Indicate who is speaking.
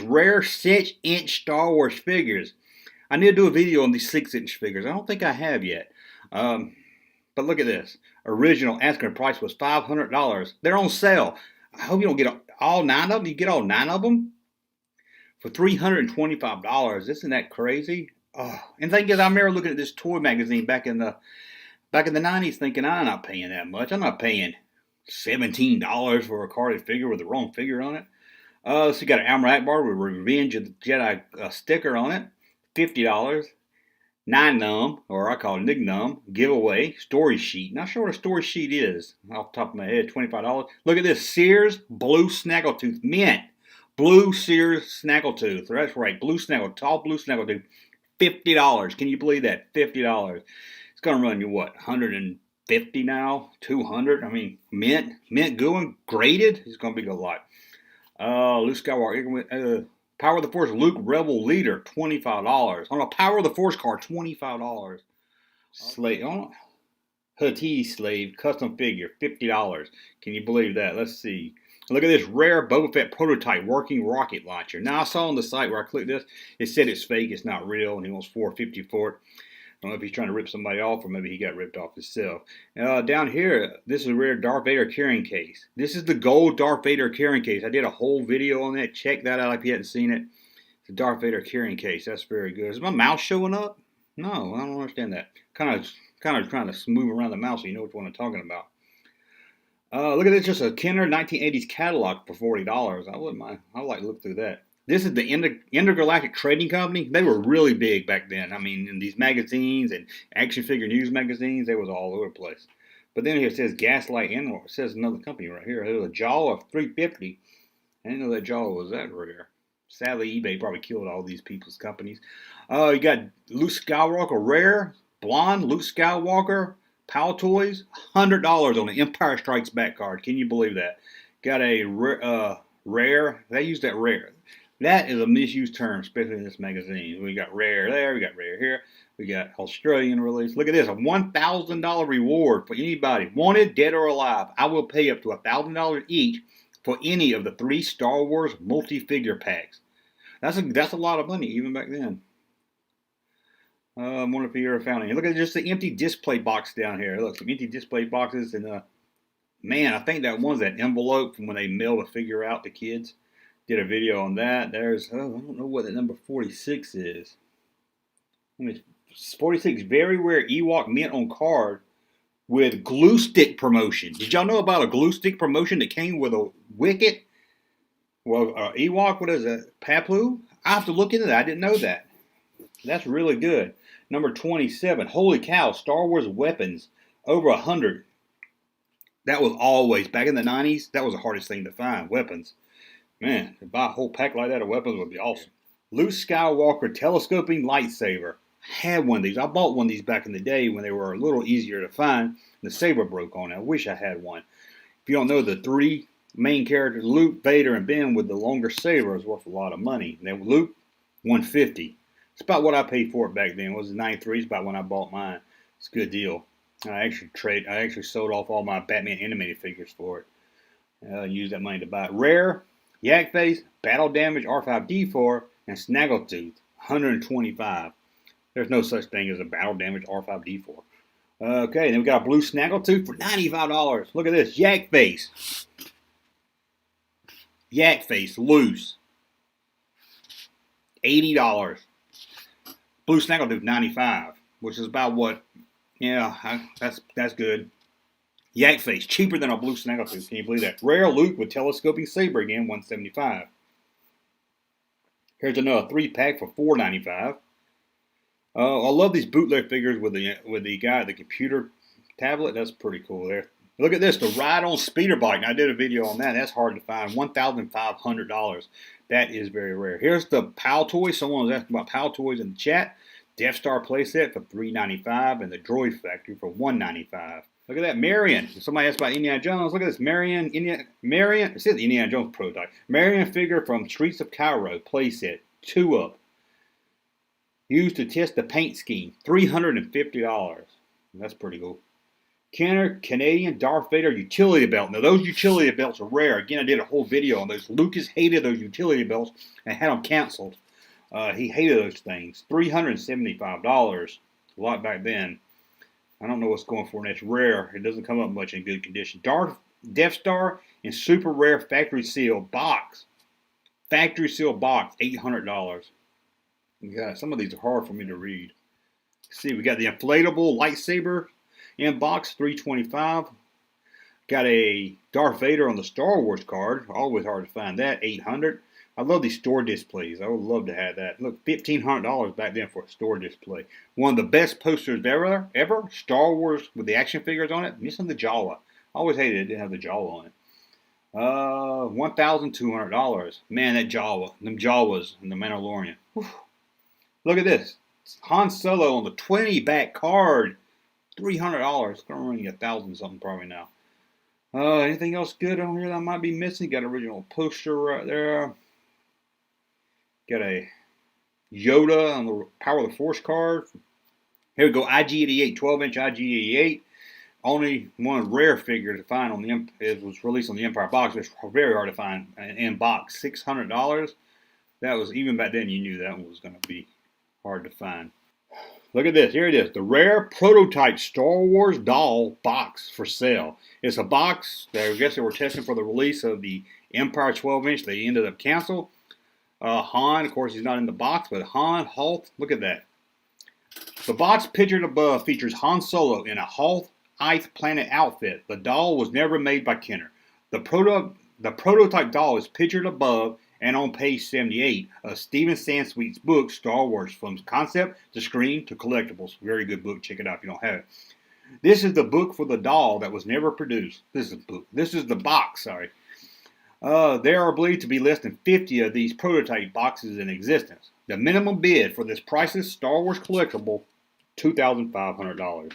Speaker 1: Rare 6-inch Star Wars figures. I need to do a video on these 6-inch figures. I don't think I have yet. But look at this. Original asking price was $500. They're on sale. I hope you don't get all 9 of them. You get all 9 of them for $325. Isn't that crazy? Oh, and the thing is, I remember looking at this toy magazine back in the 90s, thinking I'm not paying that much. I'm not paying $17 for a carded figure with the wrong figure on it. So you got an Amber Akbar with Revenge of the Jedi sticker on it, $50. 9 num, or I call it Nig Num, giveaway, story sheet. Not sure what a story sheet is off the top of my head, $25. Look at this, Sears Blue Snaggletooth, mint. Blue Sears Snaggletooth, that's right, blue snaggle, tall blue Snaggletooth, $50. Can you believe that? $50. It's going to run you what, 150 now, 200? I mean, mint going, graded, it's going to be a lot. Luke Skywalker, Power of the Force Luke Rebel Leader, $25. On a Power of the Force card, $25. Slave, Huttese Slave custom figure, $50. Can you believe that? Let's see. Look at this rare Boba Fett prototype working rocket launcher. Now I saw on the site where I clicked this, it said it's fake, it's not real, and he wants $450 for it. I don't know if he's trying to rip somebody off or maybe he got ripped off himself. Down here, this is a rare Darth Vader carrying case. This is the gold Darth Vader carrying case. I did a whole video on that. Check that out if you hadn't seen it. It's a Darth Vader carrying case. That's very good. Is my mouse showing up? No, I don't understand that. Kind of trying to move around the mouse so you know which one I'm talking about. Look at this, just a Kenner 1980s catalog for $40. I wouldn't mind. I'd like to look through that. This is the Intergalactic Trading Company. They were really big back then. I mean, in these magazines and action figure news magazines, they was all over the place. But then here it says Gaslight Inward. It says another company right here. There's a Jaw of $350. I didn't know that Jaw was that rare. Sadly, eBay probably killed all these people's companies. You got Luke Skywalker Rare, Blonde, Luke Skywalker, Pal Toys, $100 on the Empire Strikes Back card. Can you believe that? Got a rare. They use that rare. That is a misused term, especially in this magazine. We got rare there, we got rare here, we got Australian release. Look at this, a $1,000 reward for anybody, wanted, dead, or alive. I will pay up to $1,000 each for any of the 3 Star Wars multi-figure packs. That's a lot of money, even back then. I wonder if you ever found any. Look at just the empty display box down here. Look, some empty display boxes, and man, I think that one's that envelope from when they mail a figure out to kids. Did a video on that. There's, I don't know what the number 46 is. 46, very rare Ewok mint on card with glue stick promotion. Did y'all know about a glue stick promotion that came with a Wicket? Well, Ewok, what is that? Papu? I have to look into that. I didn't know that. That's really good. Number 27. Holy cow, Star Wars weapons. Over 100. That was always, back in the 90s, that was the hardest thing to find, weapons. Man, to buy a whole pack like that of weapons would be awesome. Luke Skywalker telescoping lightsaber. I had one of these. I bought one of these back in the day when they were a little easier to find. The saber broke on it. I wish I had one. If you don't know, the 3 main characters, Luke, Vader, and Ben with the longer saber is worth a lot of money. Then Luke, $150. It's about what I paid for it back then. It was 93. It's about when I bought mine. It's a good deal. I actually sold off all my Batman animated figures for it. Used that money to buy it. Rare. Yak Face, Battle Damage R5D4, and Snaggletooth, $125. There's no such thing as a Battle Damage R5D4. Okay, then we got a blue Snaggletooth for $95. Look at this, Yak Face. Yak Face, loose. $80. Blue Snaggletooth, $95, which is about what, yeah, that's good. Yak Face, cheaper than a blue Snaggletooth. Can you believe that? Rare Luke with telescoping saber again, $175. Here's another 3-pack for $4.95. I love these bootleg figures with the guy at the computer tablet. That's pretty cool there. Look at this, the ride-on speeder bike. Now, I did a video on that. That's hard to find. $1,500. That is very rare. Here's the Pal Toys. Someone was asking about Pal Toys in the chat. Death Star playset for $3.95 and the Droid Factory for $1.95. Look at that, Marion. Somebody asked about Indiana Jones. Look at this, Marion. It says the Indiana Jones prototype. Marion figure from Streets of Cairo playset, 2-up. Used to test the paint scheme, $350. That's pretty cool. Kenner Canadian Darth Vader utility belt. Now those utility belts are rare. Again, I did a whole video on those. Lucas hated those utility belts and had them canceled. He hated those things. $375. A lot back then. I don't know what's going for, and it's rare. It doesn't come up much in good condition. Death Star in super rare factory seal box. Factory seal box, $800. Yeah, some of these are hard for me to read. See, we got the inflatable lightsaber in box, $325. Got a Darth Vader on the Star Wars card. Always hard to find that, $800. I love these store displays. I would love to have that. Look, $1,500 back then for a store display. One of the best posters ever. Star Wars with the action figures on it. Missing the Jawa. I always hated it didn't have the Jawa on it. $1,200. Man, that Jawa. Them Jawas in the Mandalorian. Whew. Look at this. It's Han Solo on the 20 back card. $300. It's going to run you $1,000 something probably now. Anything else good on here that I might be missing? Got an original poster right there. Got a Yoda on the Power of the Force card. Here we go, IG-88, 12-inch IG-88. Only one rare figure to find on the it was released on the Empire box. It's very hard to find in box. $600. That was, even back then you knew that one was going to be hard to find. Look at this. Here it is. The rare prototype Star Wars doll box for sale. It's a box that I guess they were testing for the release of the Empire 12-inch. They ended up canceled. Han, of course, he's not in the box, but Han, Hoth, look at that. The box pictured above features Han Solo in a Hoth Ice Planet outfit. The doll was never made by Kenner. The prototype doll is pictured above and on page 78 of Stephen Sansweet's book, Star Wars, from concept to screen to collectibles. Very good book. Check it out if you don't have it. This is the book for the doll that was never produced. This is the book. This is the box, sorry. There are believed to be less than 50 of these prototype boxes in existence. The minimum bid for this priceless Star Wars collectible, $2,500.